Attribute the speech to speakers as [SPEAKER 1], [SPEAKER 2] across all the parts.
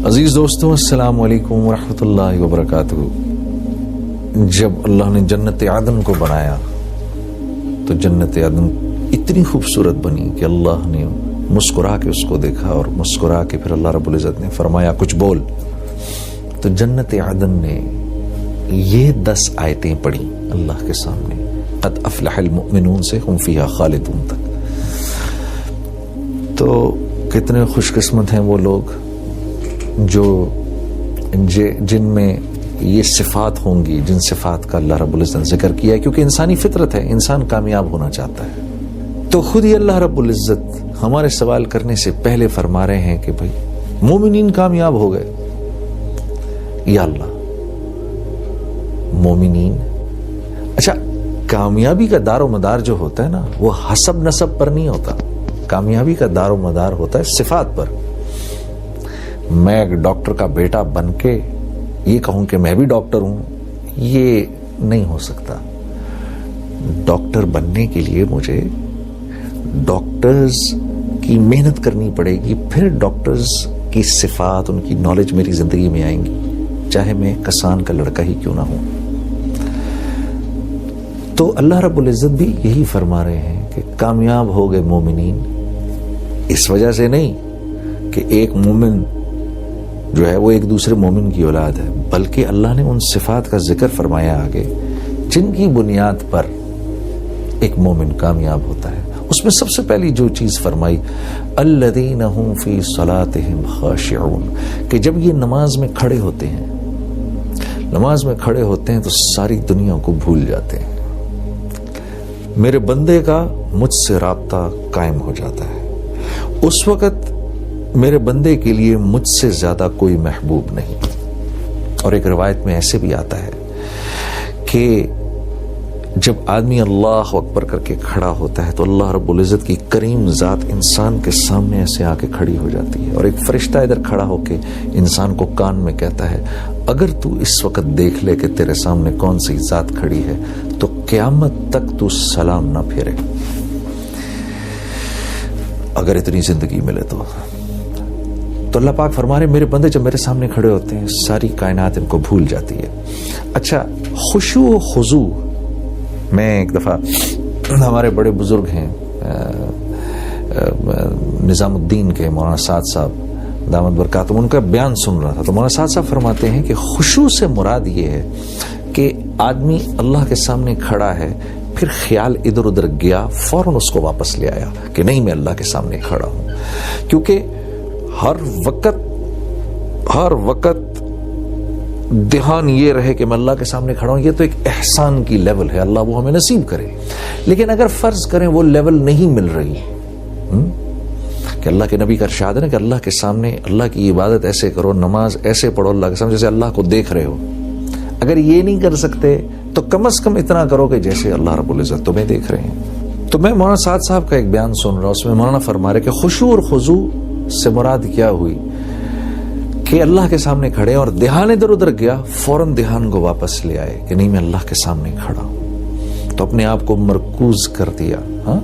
[SPEAKER 1] عزیز دوستوں، السلام علیکم ورحمۃ اللہ وبرکاتہ۔ جب اللہ نے جنت عدن کو بنایا تو جنت عدن اتنی خوبصورت بنی کہ اللہ نے مسکرا کے اس کو دیکھا اور مسکرا کے پھر اللہ رب العزت نے فرمایا کچھ بول۔ تو جنت عدن نے یہ 10 آیتیں پڑھی اللہ کے سامنے، قد افلح المؤمنون سے ہم فیہا خالدون تک۔ تو کتنے خوش قسمت ہیں وہ لوگ جو جن میں یہ صفات ہوں گی، جن صفات کا اللہ رب العزت نے ذکر کیا ہے، کیونکہ انسانی فطرت ہے، انسان کامیاب ہونا چاہتا ہے۔ تو خود ہی اللہ رب العزت ہمارے سوال کرنے سے پہلے فرما رہے ہیں کہ بھائی مومنین کامیاب ہو گئے۔ یا اللہ، مومنین، اچھا کامیابی کا دار و مدار جو ہوتا ہے نا، وہ حسب نسب پر نہیں ہوتا، کامیابی کا دار و مدار ہوتا ہے صفات پر۔ میں ایک ڈاکٹر کا بیٹا بن کے یہ کہوں کہ میں بھی ڈاکٹر ہوں، یہ نہیں ہو سکتا۔ ڈاکٹر بننے کے لیے مجھے ڈاکٹرز کی محنت کرنی پڑے گی، پھر ڈاکٹرز کی صفات، ان کی نالج میری زندگی میں آئیں گی، چاہے میں کسان کا لڑکا ہی کیوں نہ ہوں۔ تو اللہ رب العزت بھی یہی فرما رہے ہیں کہ کامیاب ہو گئے مومنین، اس وجہ سے نہیں کہ ایک مومن جو ہے وہ ایک دوسرے مومن کی اولاد ہے، بلکہ اللہ نے ان صفات کا ذکر فرمایا آگے جن کی بنیاد پر ایک مومن کامیاب ہوتا ہے۔ اس میں سب سے پہلی جو چیز فرمائی، الذین هم فی صلاتهم خاشعون، کہ جب یہ نماز میں کھڑے ہوتے ہیں، نماز میں کھڑے ہوتے ہیں تو ساری دنیا کو بھول جاتے ہیں، میرے بندے کا مجھ سے رابطہ قائم ہو جاتا ہے۔ اس وقت میرے بندے کے لیے مجھ سے زیادہ کوئی محبوب نہیں۔ اور ایک روایت میں ایسے بھی آتا ہے کہ جب آدمی اللہ اکبر کر کے کھڑا ہوتا ہے تو اللہ رب العزت کی کریم ذات انسان کے سامنے ایسے آ کے کھڑی ہو جاتی ہے، اور ایک فرشتہ ادھر کھڑا ہو کے انسان کو کان میں کہتا ہے، اگر تو اس وقت دیکھ لے کہ تیرے سامنے کون سی ذات کھڑی ہے تو قیامت تک تو سلام نہ پھیرے، اگر اتنی زندگی ملے تو۔ تو اللہ پاک فرما رہے میرے بندے جب میرے سامنے کھڑے ہوتے ہیں ساری کائنات ان کو بھول جاتی ہے۔ اچھا، خشوع و خضوع، میں ایک دفعہ ہمارے بڑے بزرگ ہیں نظام الدین کے مولانا سعد صاحب دامت برکاتہم، ان کا بیان سن رہا تھا تو مولانا سعد صاحب فرماتے ہیں کہ خشوع سے مراد یہ ہے کہ آدمی اللہ کے سامنے کھڑا ہے، پھر خیال ادھر ادھر گیا، فوراً اس کو واپس لے آیا کہ نہیں میں اللہ کے سامنے کھڑا ہوں، کیونکہ ہر وقت دھیان یہ رہے کہ میں اللہ کے سامنے کھڑا ہوں، یہ تو ایک احسان کی لیول ہے، اللہ وہ ہمیں نصیب کرے۔ لیکن اگر فرض کریں وہ لیول نہیں مل رہی، کہ اللہ کے نبی کا ارشاد ہے نا کہ اللہ کے سامنے اللہ کی عبادت ایسے کرو، نماز ایسے پڑھو اللہ کے سامنے جیسے اللہ کو دیکھ رہے ہو، اگر یہ نہیں کر سکتے تو کم از کم اتنا کرو کہ جیسے اللہ رب العزت تمہیں دیکھ رہے ہیں۔ تو میں مولانا سعد صاحب کا ایک بیان سن رہا ہوں، اس میں مولانا فرما رہے کہ خشوع اور خضوع سے مراد کیا ہوئی کہ اللہ کے سامنے کھڑے اور دھیان ادھر ادھر گیا، فوراً دھیان کو واپس لے آئے کہ نہیں میں اللہ کے سامنے کھڑا ہوں، تو اپنے آپ کو مرکوز کر دیا۔ ہاں،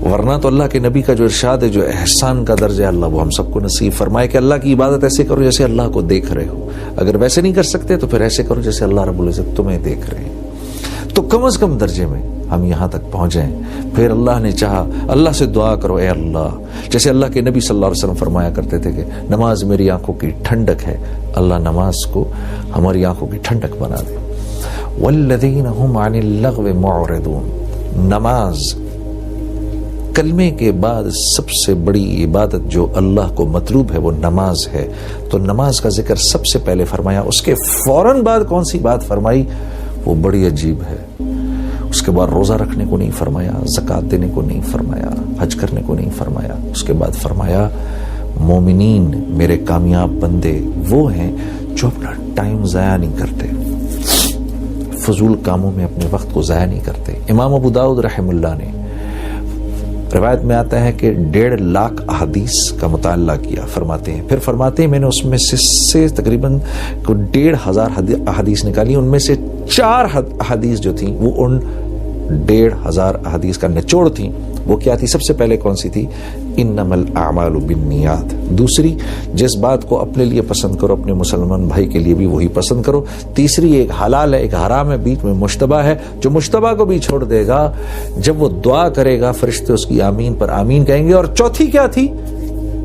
[SPEAKER 1] ورنہ تو اللہ کے نبی کا جو ارشاد ہے، جو احسان کا درجہ ہے، اللہ وہ ہم سب کو نصیب فرمائے کہ اللہ کی عبادت ایسے کرو جیسے اللہ کو دیکھ رہے ہو، اگر ویسے نہیں کر سکتے تو پھر ایسے کرو جیسے اللہ رب العزت تمہیں دیکھ رہے ہیں۔ تو کم از کم درجے میں ہم یہاں تک پہنچیں، پھر اللہ نے چاہا اللہ سے دعا کرو، اے اللہ، جیسے اللہ کے نبی صلی اللہ علیہ وسلم فرمایا کرتے تھے کہ نماز میری آنکھوں کی ٹھنڈک ہے، اللہ نماز کو ہماری آنکھوں کی ٹھنڈک بنا دے۔ والذین هم عن اللغو معرضون، نماز کلمے کے بعد سب سے بڑی عبادت جو اللہ کو مطلوب ہے وہ نماز ہے، تو نماز کا ذکر سب سے پہلے فرمایا، اس کے فوراً بعد کون سی بات فرمائی وہ بڑی عجیب ہے۔ اس کے بعد روزہ رکھنے کو نہیں فرمایا، زکوٰۃ دینے کو نہیں فرمایا، حج کرنے کو نہیں فرمایا، اس کے بعد فرمایا مومنین، میرے کامیاب بندے وہ ہیں جو اپنا ٹائم ضائع نہیں کرتے، فضول کاموں میں اپنے وقت کو ضائع نہیں کرتے۔ امام ابو داؤد رحمہ اللہ نے روایت میں آتا ہے کہ 1.5 لاکھ احادیث کا مطالعہ کیا، فرماتے ہیں، پھر فرماتے ہیں میں نے اس میں سے تقریباً 1,500 احادیث نکالی، ان میں سے 4 احادیث جو تھیں وہ ان 1,500 احادیث کا نچوڑ تھیں، وہ کیا تھی؟ سب سے پہلے کون سی تھی؟ انما الاعمال بالنیات. دوسری، جس بات کو اپنے لیے پسند کرو اپنے مسلمان بھائی کے لیے بھی وہی پسند کرو. تیسری، ایک حلال ہے ایک حرام ہے، بیچ میں مشتبہ ہے، جو مشتبہ کو بھی چھوڑ دے گا جب وہ دعا کرے گا فرشتے اس کی آمین پر آمین کہیں گے. اور چوتھی کیا تھی؟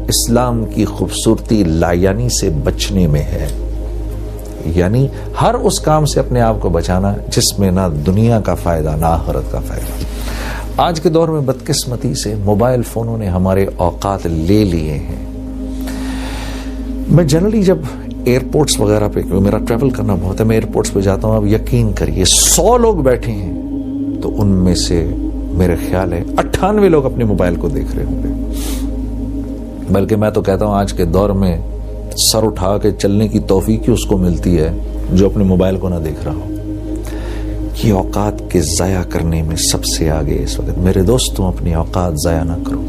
[SPEAKER 1] اسلام کی خوبصورتی لایانی سے بچنے میں ہے، یعنی ہر اس کام سے اپنے آپ کو بچانا جس میں نہ دنیا کا فائدہ نہ آخرت کا فائدہ. آج کے دور میں بدقسمتی سے موبائل فونوں نے ہمارے اوقات لے لیے ہیں. میں جنرلی جب ایئرپورٹس وغیرہ پہ، میرا ٹریول کرنا بہت ہے، میں ایئرپورٹس پہ جاتا ہوں، اب یقین کریے 100 لوگ بیٹھے ہیں تو ان میں سے میرے خیال ہے 98 لوگ اپنے موبائل کو دیکھ رہے ہوں گے. بلکہ میں تو کہتا ہوں آج کے دور میں سر اٹھا کے چلنے کی توفیق ہی اس کو ملتی ہے جو اپنے موبائل کو نہ دیکھ رہا ہو. یہ اوقات کے ضائع کرنے میں سب سے آگے اس وقت. میرے دوستوں، اپنی اوقات ضائع نہ کرو،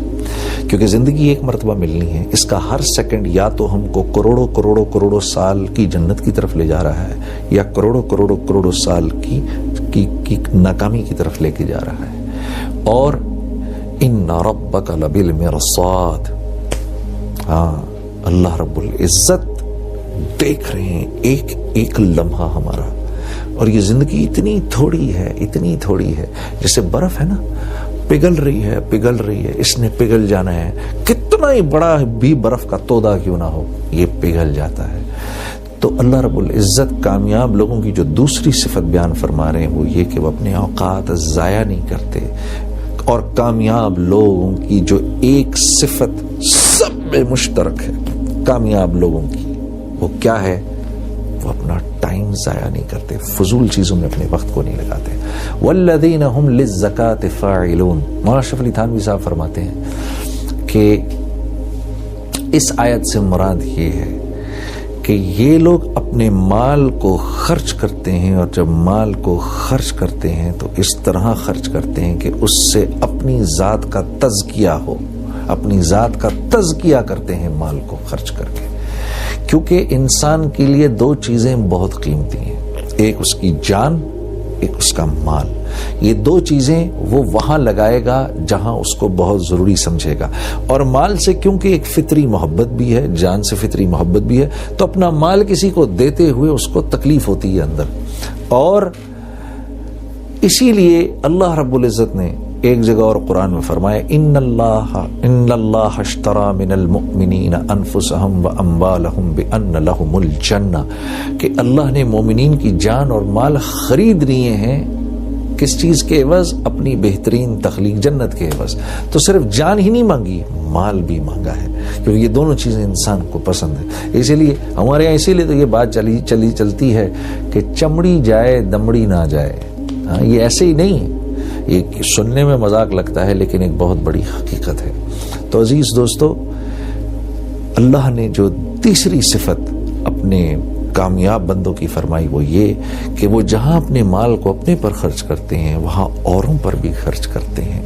[SPEAKER 1] کیونکہ زندگی ایک مرتبہ ملنی ہے. اس کا ہر سیکنڈ یا تو ہم کو کروڑوں کروڑوں کروڑوں سال کی جنت کی طرف لے جا رہا ہے، یا کروڑوں کروڑوں کروڑوں سال کی ناکامی کی طرف لے کے جا رہا ہے. اور ان ربک لبالمرصاد، ہاں اللہ رب العزت دیکھ رہے ہیں ایک ایک لمحہ ہمارا. اور یہ زندگی اتنی تھوڑی ہے جیسے برف ہے نا، پگھل رہی ہے، اس نے پگھل جانا ہے. کتنا ہی بڑا بھی برف کا تودا کیوں نہ ہو، یہ پگھل جاتا ہے. تو اللہ رب العزت کامیاب لوگوں کی جو دوسری صفت بیان فرما رہے ہیں وہ یہ کہ وہ اپنے اوقات ضائع نہیں کرتے. اور کامیاب لوگوں کی جو ایک صفت سب میں مشترک ہے کامیاب لوگوں کی، وہ کیا ہے؟ وہ اپنا ٹائم ضائع نہیں کرتے، فضول چیزوں میں اپنے وقت کو نہیں لگاتے. والذین هم للزکاۃ فاعلون. مولانا اشرف علی تھانوی صاحب فرماتے ہیں کہ اس آیت سے مراد یہ ہے کہ یہ لوگ اپنے مال کو خرچ کرتے ہیں، اور جب مال کو خرچ کرتے ہیں تو اس طرح خرچ کرتے ہیں کہ اس سے اپنی ذات کا تزکیہ ہو، اپنی ذات کا تزکیہ کرتے ہیں مال کو خرچ کر کے. کیونکہ انسان کے لیے 2 چیزیں بہت قیمتی ہیں، ایک اس کی جان، ایک اس کا مال. یہ 2 چیزیں وہ وہاں لگائے گا جہاں اس کو بہت ضروری سمجھے گا. اور مال سے کیونکہ ایک فطری محبت بھی ہے، جان سے فطری محبت بھی ہے، تو اپنا مال کسی کو دیتے ہوئے اس کو تکلیف ہوتی ہے اندر. اور اسی لیے اللہ رب العزت نے ایک جگہ اور قرآن میں فرمایا ان اللہ اشترى من المؤمنین انفسهم واموالهم بان لهم الجنہ، کہ اللہ نے مومنین کی جان اور مال خرید لیے ہیں. کس چیز کے عوض؟ اپنی بہترین تخلیق جنت کے عوض. تو صرف جان ہی نہیں مانگی، مال بھی مانگا ہے، کیونکہ یہ دونوں چیزیں انسان کو پسند ہے. اسی لیے ہمارے یہاں اسی لیے تو یہ بات چلتی ہے کہ چمڑی جائے دمڑی نہ جائے. ہاں، یہ ایسے ہی نہیں ہے، یہ سننے میں مذاق لگتا ہے لیکن ایک بہت بڑی حقیقت ہے. تو عزیز دوستو، اللہ نے جو تیسری صفت اپنے کامیاب بندوں کی فرمائی وہ یہ کہ وہ جہاں اپنے مال کو اپنے پر خرچ کرتے ہیں وہاں اوروں پر بھی خرچ کرتے ہیں.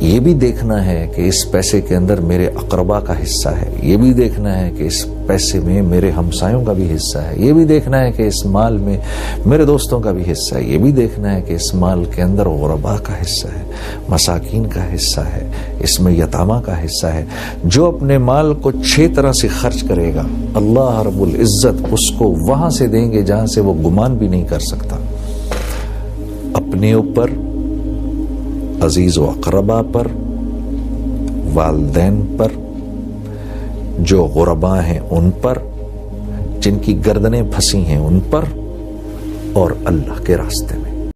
[SPEAKER 1] یہ بھی دیکھنا ہے کہ اس پیسے کے اندر میرے اقربا کا حصہ ہے، یہ بھی دیکھنا ہے کہ اس پیسے میں میرے ہمسایوں کا بھی حصہ ہے، یہ بھی دیکھنا ہے کہ اس مال میں میرے دوستوں کا بھی حصہ ہے، یہ بھی دیکھنا ہے کہ اس مال کے اندر غربا کا حصہ ہے، مساکین کا حصہ ہے، اس میں یتامہ کا حصہ ہے. جو اپنے مال کو 6 طرح سے خرچ کرے گا اللہ رب العزت اس کو وہاں سے دیں گے جہاں سے وہ گمان بھی نہیں کر سکتا. اپنے اوپر، عزیز و اقربا پر، والدین پر، جو غربا ہیں ان پر، جن کی گردنیں پھنسی ہیں ان پر، اور اللہ کے راستے میں.